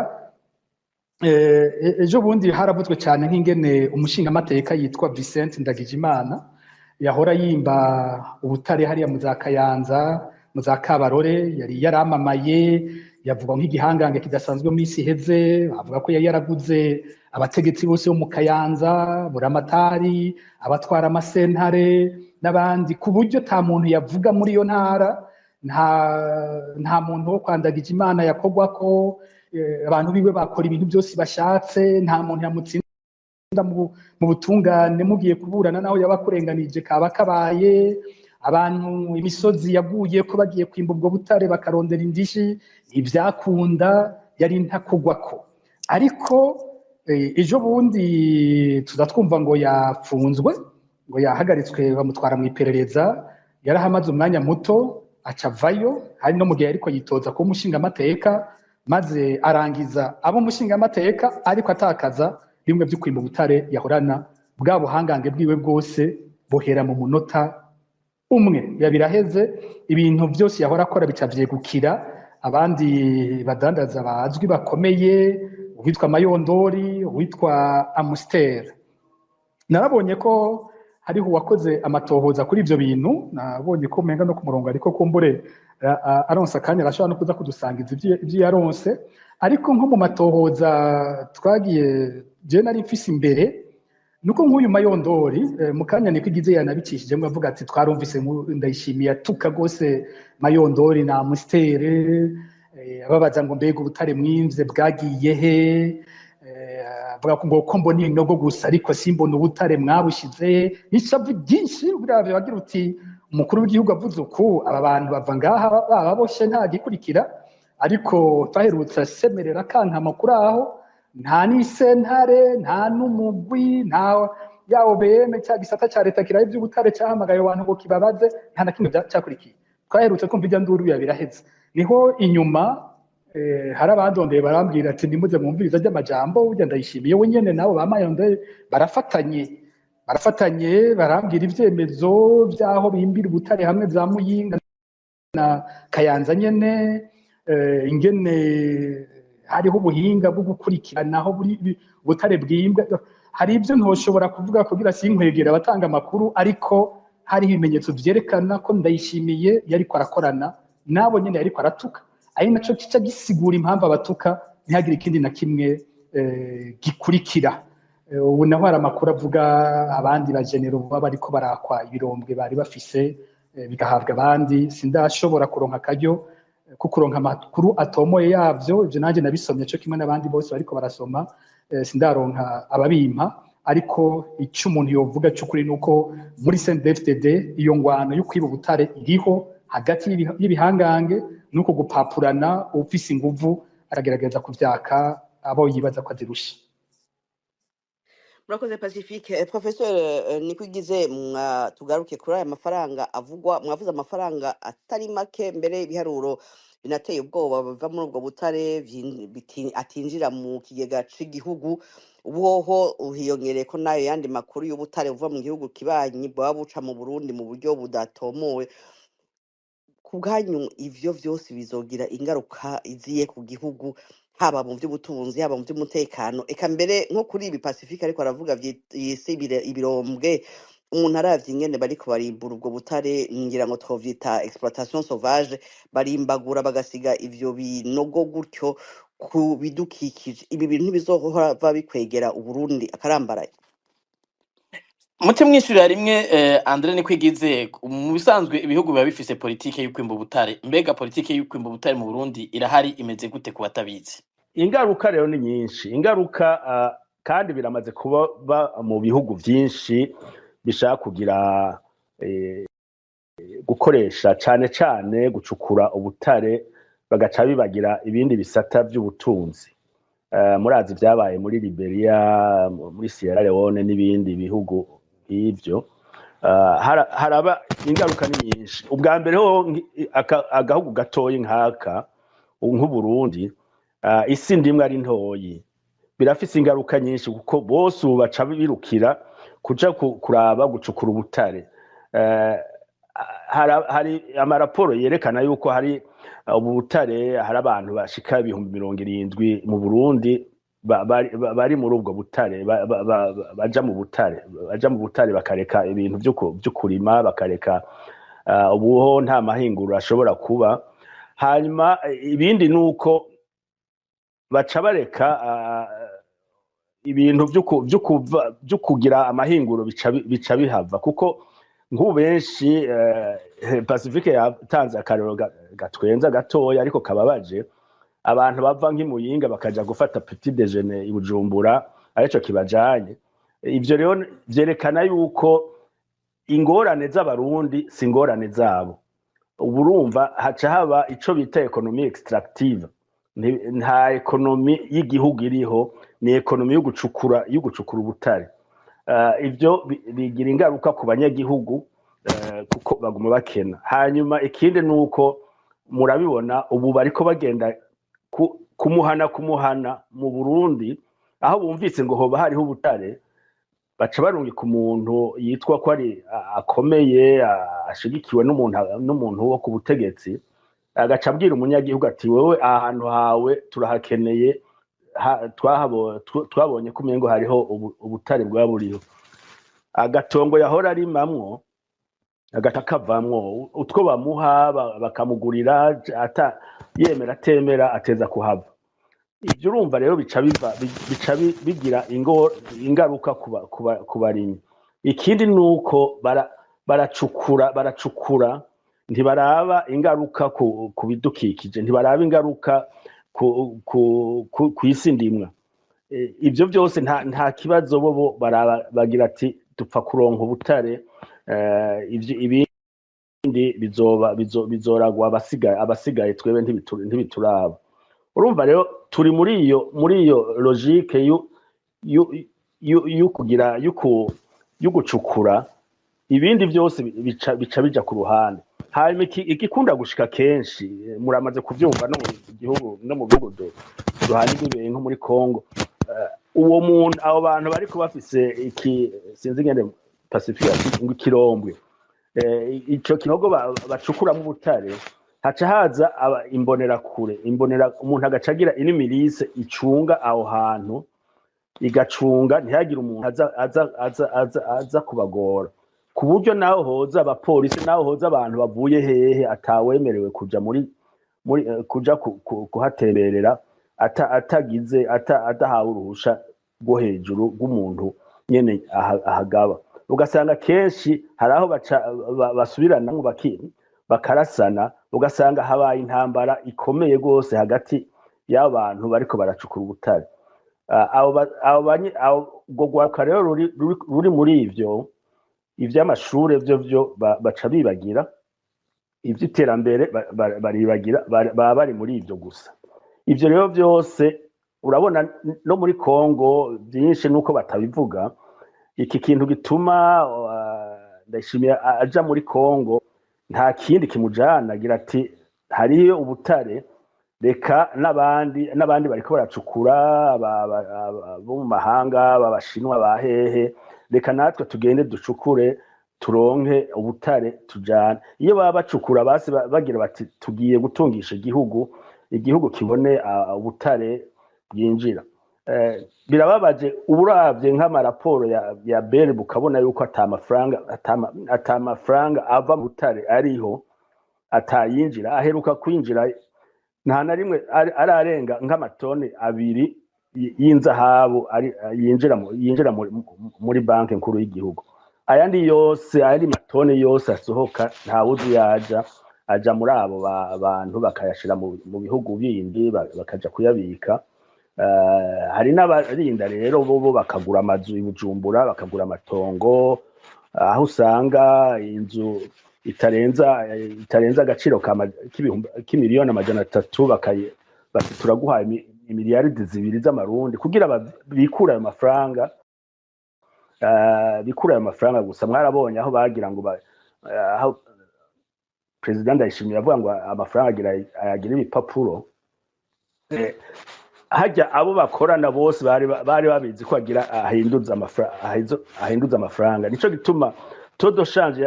ejo bundi haravuzwe cyane nk'ingene umushinga amateka yitwa Vincent Ndagijimana yahora yimba ubutare hariya mu za Kayanza mu za Kabarore yari yaramamaye yavuga nk'igihangange kidasanzwe mu isi heze avuga ko yari yaraguze abategetsi bose bo mu Kayanza buramatari abatwara amasentare n'abandi ku buryo ta muntu yavuga muri iyo ntara nta muntu wo kwandagije Imana yakogwa ko abantu biwe bakora ibintu byose bashatse nta muntu yamutsinda mu butungane mugiye kuburana naho yabakurenganije kaba kabaye abantu imisozi yaguye ko bagiye kwimba ubwo butare bakarondera indishi ivyakunda yari ntakugwako ariko ejo bundi tuzatwumva ngo yapfunzwe ngo yahagaritswe bamutwara mu iperereza yarahamaze umwanya muto acavayo hari no mu gihe ariko yitoza ko umushinga amateka maze arangiza abo umushinga amateka ariko atakaza bimwe byo kwimba ubutare yahorana bwa buhangange bwiwe bwose bohera mu munota umwe yabiraheze ibintu byose yahora akora bica vyegukira abandi badandaza bazwi bakomeye, uwitwa Mayondori, uwitwa Amstel. Narabonye ko hariho uwakoze amatohoza kuri ivyo bintu, nabonye ko umenga no ku murongo ariko kumbure aronse akanya arashobora no kuza kudusangiza ivyo yaronse, ariko nko mu matohoza twagiye je nari mfise imbere nuko nk'uyu Mayondori mu kanya niko igize yanabicishijemo avuga ati twarumvise Ndayishimiye atuka gose Mayondori na Amstel, ababaza ngo mbega ubutare mwimvye bwagiye he, avuga ko mbona ibinogo gusa ariko simbona ubutare mwabushize, n'ishavu ryinshi uravye bagira uti umukuru w'igihugu avuze uku aba bantu bava ngaha bababoshe nta gikurikira, ariko twaherutse asemerera kankama kuri aho nta n'isentare nta n'umugwi nta ya OBM cya gisata ca leta kiraye ivy'ubutare cahamagaye abantu ngo kibabaze nta na kimwe cyakurikiye. Twaherutse kumva ijya nduru ya biraheze, niho inyuma hari abandondeye barambwira ati nimuze mwumviriza ry'amajambo burya Ndayishimiye we nyene nabo bamayonde barafatanye barambwira ivyemezo vyaho bimbira ubutare hamwe za Muyinga na Kayanza nyene, ingene hariho ubuhinga bwo gukurikirana aho ubutare bwimbwa. Hari ivyo ntoshobora kuvuga kugira sinkwegera abatanga amakuru, ariko hari ibimenyetso vyerekana ko Ndayishimiye yariko arakorana nabo nyene yariko aratuka, ari naco kica gisigura impamvu abatuka ntihagire ikindi na kimwe gikurikira. Ubu naho hari amakuru avuga abandi bajenero baba bariko barakwa ibirombwe bari bafise bigahabwa abandi, sindashobora kuronka akaryo kukuronka amakuru atomoye yavyo, ivyo nanje nabisomye cyo kimwe n'abandi bose bariko barasoma, sindaronka ababimpa, ariko icyo umuntu yovuga cy'ukuri nuko muri CNDD-FDD iyo ngwano yo kwiba ubutare iriho hagati y'ibihangange nuko gupapurana, ufise inguvu aragerageza kuvyaka abo yibaza ko azirusha. Murakoze Pacifique. Professeur Nikwigize, tugaruke kuri aya mafaranga avugwa, mwavuze amafaranga atari make, mbere ibiharuro binateye ubwoba biva muri ubwo butare atinjira mu kigega c'igihugu. Ubuhoho uhiyongereye ko nayo yandi makuru y'ubutare buva mu gihugu kibanyi bwaba buca mu Burundi mu buryo budatomowe. Ku bwanyu ivyo vyose bizogira ingaruka iziye ku gihugu, haba mu vy'ubutunzi haba mu vy'umutekano, eka mbere nko kuri ibi Pacifique ariko aravuga vyisibire ibirombwe, umuntu aravye ingene bariko barimbura ubwo butare, ngira ngo twovyita exploitation sauvage, barimbagura bagasiga ivyo binogo gutyo ku bidukikije. Ibi bintu ntibizohora bikwegera Uburundi akarambaraye? Muti mwishurira rimwe Andre Nikwigize, mu bisanzwe ibihugu biba bifise politike y'ukwimba ubutare, mbega politike y'ukwimba ubutare mu Burundi irahari imeze gute ku batabizi? Ingaruka rero ni nyinshi, ingaruka kandi biramaze kuba mu bihugu vyinshi bishaka kugira gukoresha cane gucukura ubutare bagaca bibagira ibindi bisata vy'ubutunzi. Murazi vyabaye muri Liberia, muri Sierra Leone n'ibindi bihugu ivyo. Haraba ingaruka ni nyinshi. Ubwa mbere ho agahugu gatoyi nkaka nk'Uburundi, isi ndimwe ari ntoyi, birafise ingaruka nyinshi kuko bose baca birukira kuja kuraba gucukura ubutare. Hari amaraporo yerekana yuko hari ubutare, hari abantu bashika 70,000 mu Burundi bari muri ubwo butare, baja mu butare bakareka ibintu byo kurima, bakareka ubuho nta mahinguro ashobora kuba. Hanyuma ibindi nuko baca bareka ibintu byo kugira amahinguro bica bihava, kuko nk'ubu benshi Pacifique yatanze akarero gatwenza gatoya ariko kababaje, abantu bava nk'Imuyinga bakaja gufata petit déjeuner i Bujumbura arico kibajanye. Ivyo rero vyerekana yuko ingorane z'abarundi si ingorane zabo. Uburumva haca haba ico bita economie extractive, nta ekonomi y'igihugu iriho, ni ekonomi yo gucukura ubutare. Ivyo bigira ingaruka ku banyagihugu kuko baguma bakena. Hanyuma ikindi nuko murabibona ubu bariko bagenda kumuhana mu Burundi, aho bumvise ngo hoba hariho ubutare baca barungika umuntu yitwa ko ari akomeye ashigikiwe n'umuntu wo ku butegetsi, agaca abwira umunyagihugu ati wewe ahantu hawe turahakeneye twabonye ko umengo hariho ubutare bwa buriho agatongo yahora arimamwo agaca kavamwo utwo bamuha bakamugurira yemera atemera ateza kuhava ibyo urumva rero bica bigira ingaruka ku barimyi ikindi nuko baracukura ntibaraba ingaruka ku bidukikije ntibaraba ingaruka ku isi ndimwa ibyo byose nta kibazo bo bagira ati dupfa kuronka ubutare ibindi bizoragwa abasigaye twebe ntibituraba urumva rero turi muri iyo logique yo gucukura ibindi byose bica bija ku ruhande hanyuma igikunda gushika kenshi muramaze kuvyumva no mu gihugu no mu bihugu duhana ibihe nko muri Congo uwo muntu abo bantu bariko bafise sinzi ngende Pacifique ngo Kirombwe ico kinogo bacukura mu butare haca haza imbonera kure umuntu agacagira inimirise icunga aho hantu igacunga ntihagire umuntu aza kubagora ku buryo naho hoza abapolisi naho hoza abantu bavuye hehe atawemerewe kuja kuja kuhatererera adahawe uruhusha rwo hejuru rw'umuntu nyene ahagaba ugasanga kenshi hari aho basubirana bakarasana ugasanga habaye intambara ikomeye rwose hagati y'abantu bariko baracukura ubutare ubwo rwaka rero ruri muri ivyo ivy'amashure vyo baca bibagira ivy'iterambere baribagira baba bari muri ivyo gusa ivyo rero vyose urabona no muri Congo byinshi nuko batabivuga iki kintu gituma ndashimiye aja muri Congo nta kindi kimujana agira ati hariyo ubutare reka n'abandi bariko baracukura bo mu mahanga babashinwa bahehe reka natwe tugende ducukure turonke ubutare tujana iyo baba bacukura basi bagira bati tugiye gutungisha igihugu kibone ubutare bwinjira birababaje uburavye nk'amaraporo ya BER bukabona yuko atamafaranga ava mu butare ariho atayinjira aheruka kwinjira nta na rimwe ararenga nk'amatoni 2 y'inzahabu yinjira muri banki nkuru y'igihugu ayandi yose ari matoni yose asohoka nta wuzi aja muri abo bantu bakayashira mu bihugu bindi bakaja kuyabika hari n'abarinda rero bo bakagura amazu ibujumbura bakagura amatongo aho usanga inzu itarenza agaciro k'imiliyoni 300 bati turaguha imiliyaridi 2 z'amarundi kugira bikura ayo mafaranga gusa mwarabonye aho bagira ngo aho president Ndayishimiye avuga ngo amafaranga ayagira ibipapuro hajya abo bakorana bose bari babizi ko agira ahinduza amafaranga nico gituma todo change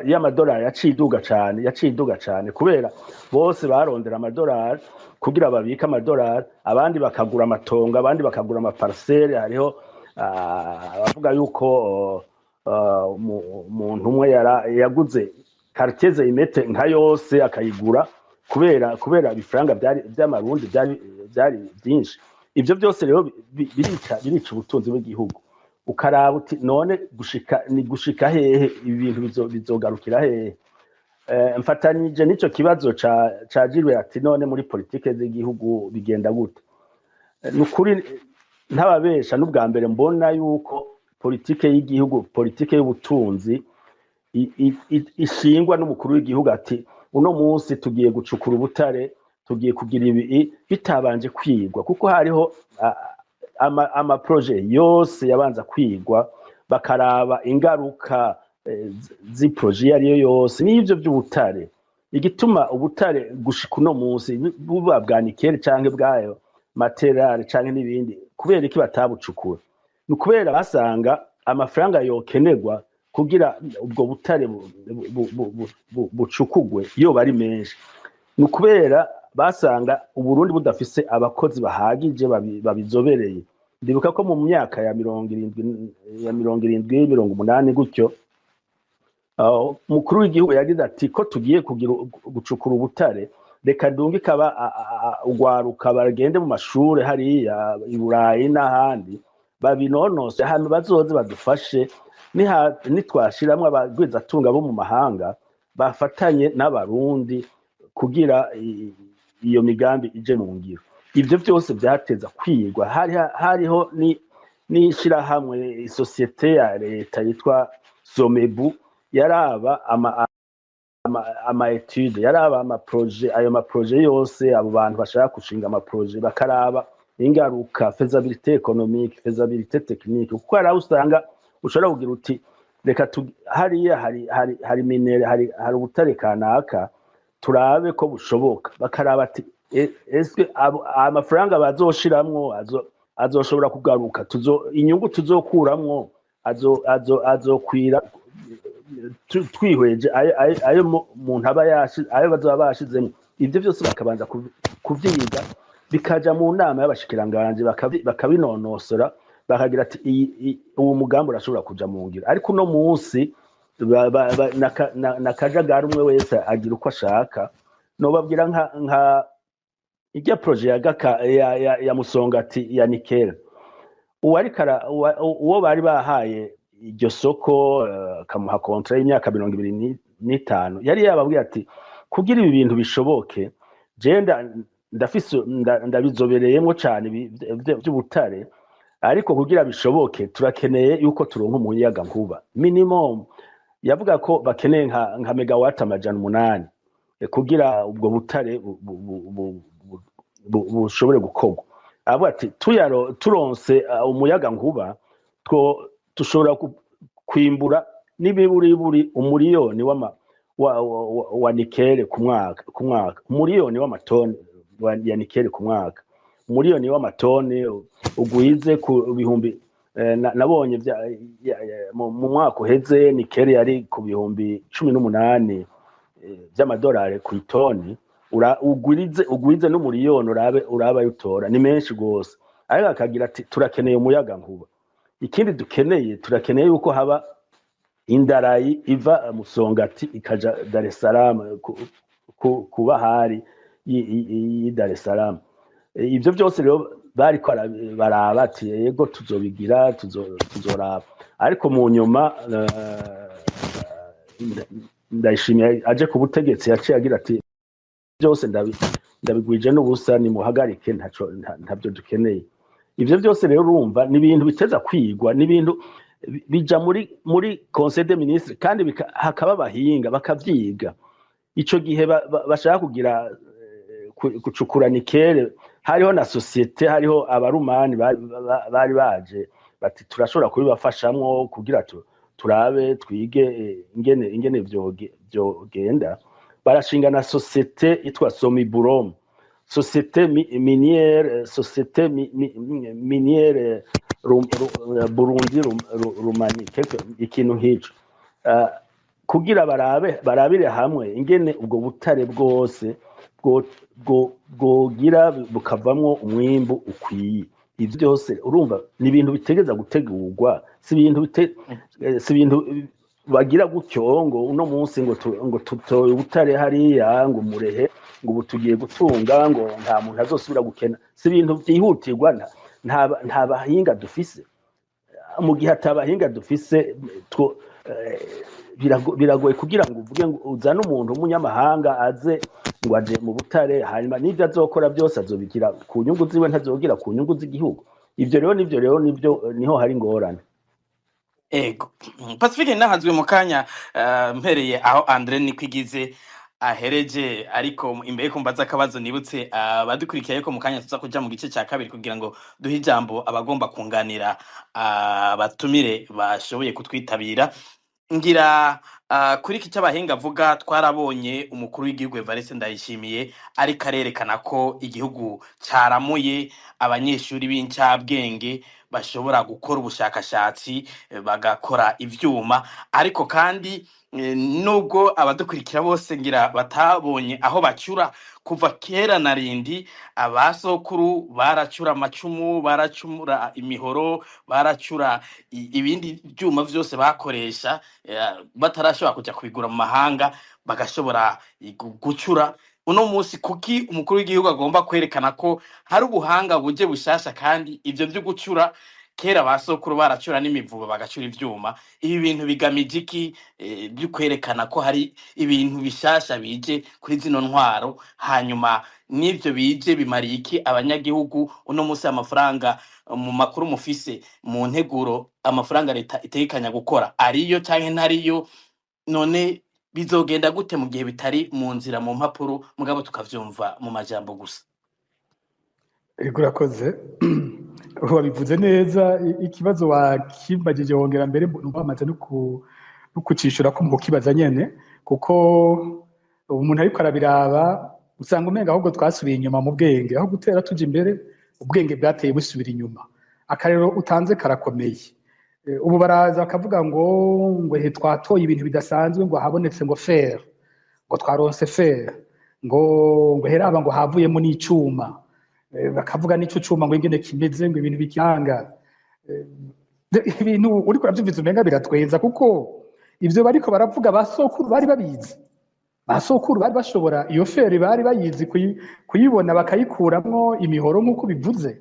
y'amadolari yaciduga cyane kubera bose barondera amadolari kugira babika amadolari abandi bakagura amatongo abandi bakagura amaparcelle hariho abavuga yuko umuntu umwe yaguze quartier imete nka yose akayigura kubera ibifaranga by'amarundi byari byinshi ivyo byose rero birica ubutunzi bw'igihugu ukaraba uti none gushika hehe ibi bintu bizogarukira hehe mfatanije n'ico kibazo cagirwe ati none muri politike z'igihugu bigenda gute nukuri ntababesha n'ubwa mbere mbona yuko politike y'igihugu politike y'ubutunzi ishingwa n'umukuru w'igihugu ati uno munsi tugiye gucukura ubutare tugiye kugira ibi bitabanje kwigwa kuko hariho amaproje yose yabanza kwigwa bakaraba ingaruka z'iproje ariyo yose n'ivyo by'ubutare igituma ubutare gushika uno munsi buba bwanikere canke bwayo material canke n'ibindi kubera iki batabucukura ni kubera basanga amafaranga yokenerwa kugira ubwo butare bucukugwe iyo bari menshi ni ukubera basanga uburundi budafise abakozi bahagije babizobereye. Ndibuka ko mu myaka ya 70 gutyo mukuru w'igihugu yagize ati ko tugiye gucukura ubutare reka ndungike ugwaruka bagende mu mashure hariya i Burayi n'ahandi babinonose hano bazoze badufashe nitwashiramwe abagwizatunga bo mu mahanga bafatanye n'abarundi kugira iyo migambi ije mu ngiro. Ivyo byose byateza kwigwa, hariho n'ishirahamwe isosiyete ya leta yitwa Somebu yaraba ama etude, yaraba ayo maproje yose, abo bantu bashaka gushinga amaproje bakaraba ingaruka, faisabilité économique, faisabilité technique, kuko hari usanga ushobora kugira uti reka hariya hari minere, hari ubutare kanaka turabe ko bushoboka, bakaraba ati eske amafaranga bazoshiramwo azoshobora kugaruka, inyungu tuzokuramwo azokwira twihweje ayo umuntu aba yashize, ayo bazoba bashizemo. Ivyo byose bakabanza kuvyiga bikaja mu nama y'abashikiranganje bakabinonosora bakagira ati uwo mugambi urashobora kuja mu ngiro. Ariko uno munsi nakajagari umwe wese agira uko ashaka. Nobabwira nka ijya proje ya Musongati ya Nickel, uwo bari bahaye iryo soko kamuha kontra y'imyaka 25 yari yababwiye ati kugira ibi bintu bishoboke ndabizobereyemo cyane by'ubutare, ariko kugira bishoboke turakeneye yuko turonka umuyaga nkuba minimum. Yavuga ko bakeneye nka megawatt 800 kugira ubwo butare bushobore gukorwa. Avuga ati turonse umuyaga nkuba tushobora kwimbura nibiburi umuriyoni wa nikele ku mwaka, umuriyoni w'amatoni ya nikele ku mwaka, umuriyoni w'amatoni ugwize ku bihumbi. Nabonye mu mwaka uheze nikele yari ku bihumbi 18 by'amadolari ku itoni. Ugwize n'umuriyoni uraba yutora ni menshi gose. Ariko akagira ati turakeneye umuyaga nkuba. Ikindi turakeneye yuko haba indarayi iva Musongati ikaja Dar es Salaam kuba hari Dar es Salaam. Ivyo byose rero bari baraba ati yego tuzobigira tuzoraba. Ariko mu nyuma ndayishimiye aje ku butegetsi yaciye agira ati byose ndabigwije n'ubusa nimuhagarike ntabyo dukeneye. Ivyo byose rero urumva ni ibintu biteza kwigwa, ni ibintu bija muri Conseil des Ministres, kandi hakaba abahinga bakavyiga. Ico gihe bashaka kugira gucukura nikele, hariho na societe, hariho abarumani bari baje bati turashobora kubibafashamwo kugira turabe twige ingene vyogenda. Barashinga na societe itwa Somiburom, societe minière, societe minière Burundi Rumani, ikintu nk'ico, kugira barabire hamwe ingene ubwo butare bwose bwogira bukavamwo umwimbu ukwiye. Ivyo byose urumva ni ibintu bitegeza gutegurwa, si ibintu bagira gutyo ngo uno munsi ngo tutoye ubutare hariya ngo murehe ngo ubu tugiye gutunga ngo nta muntu azosubira gukena. Si ibintu byihutirwa, nta bahinga dufise. Mu gihe atabahinga dufise biragoye kugira ngo uvuge ngo uzane umuntu w'umunyamahanga aze ngo aje mu butare, hanyuma n'ibyo azokora byose azobigira ku nyungu ziwe, ntazogira ku nyungu z'igihugu. Ivyo rero niho hari ingorane. Ego Pacifique nahazwe mu kanya mpereye aho Andre Nikwigize ahereje, ariko imbere ko mbaza akabazo nibutse abadukurikiye ko mu kanya tuza kuja mu gice cya kabiri kugira ngo duhe ijambo abagomba kunganira batumire bashoboye kutwitabira. Ngira kuri iki cy'abahinga avuga, twarabonye umukuru w'igihugu Evariste Ndayishimiye ariko arerekana ko igihugu cyaramuye abanyeshuri b'incabwenge bashobora gukora ubushakashatsi bagakora ivyuma ariko kandi nubwo abadukurikira bose ngira batabonye aho bacura kuva kera na rindi abasokuru baracura amacumu baracumura imihoro baracura ibindi vyuma vyose bakoresha batarashobora kuja kubigura mu mahanga bagashobora gucura uno musi kuki umukuru w'igihugu agomba kwerekana ko hari ubuhanga buje bushasha kandi ivyo vyo gucura kera basokuru baracura n'imivuba bagacura ivyuma ibi bintu bigamije iki byo kwerekana ko hari ibintu bishasha bije kuri zino ntwaro hanyuma n'ivyo bije bimariye iki abanyagihugu uno musi amafaranga mu makuru mufise mu nteguro amafaranga leta itekanya gukora ariyo canke ntariyo none bizogenda gute mu gihe bitari mu nzira mu mpapuro mugabo tukavyumva mu majambo gusa urakoze wabivuze neza ikibazo wakibagije wongera mbere bamaze no kucishura ko mu kibaza nyene kuko umuntu ariko arabiraba usanga umenga ahubwo twasubiye inyuma mu bwenge aho gutera tuje imbere ubwenge bwateye busubira inyuma akarero utanze karakomeye ubu baraza bakavuga ngo he twatoye ibintu bidasanzwe ngo habonetse ngo fer ngo twaronse fer ngo heraba ngo havuyemo n'icuma bakavuga n'ico cuma ngo ingene kimeze ngo ibintu bikanga ibintu uriko uravyumviza umenga biratwenza kuko ivyo bariko baravuga basokuru bari babizi basokuru bari bashobora iyo feri bari bayizi kuyibona bakayikuramwo imihoro nk'uko bivuze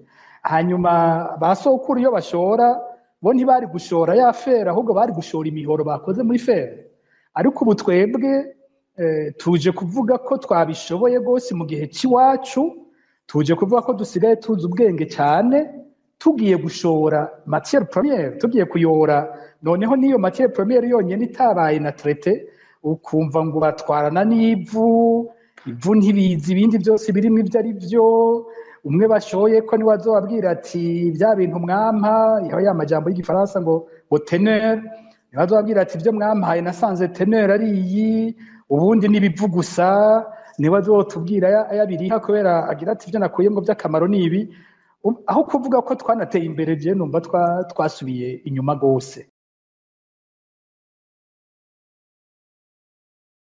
hanyuma basokuru iyo bashora bo ntibari gushora ya feri ahubwo bari gushora imihoro bakoze muri feri ariko ubu twebwe tuje kuvuga ko twabishoboye gose mu gihe c'iwacu tuje kuvuga ko dusigaye tuzi ubwenge cyane tugiye gushora matière première tugiye kuyora noneho niyo matière première yonyene itabaye na traité ukumva ngo batwarana n'ivu ntibizi ibindi byose birimo ivyo ari byo umwe bashoye ko ni wazobabwira ati bya bintu mwampa yaho ya majambo y'igifaransa ngo teneur ni wazobabwira ati byo mwampaye nasanze teneur ari iyi ubundi nibivu gusa ni wazotubwira ayabiriha kubera agira ati byo nakuye ngo by'akamaro nibi aho kuvuga ko twanateye imbere je numva twasubiye inyuma gose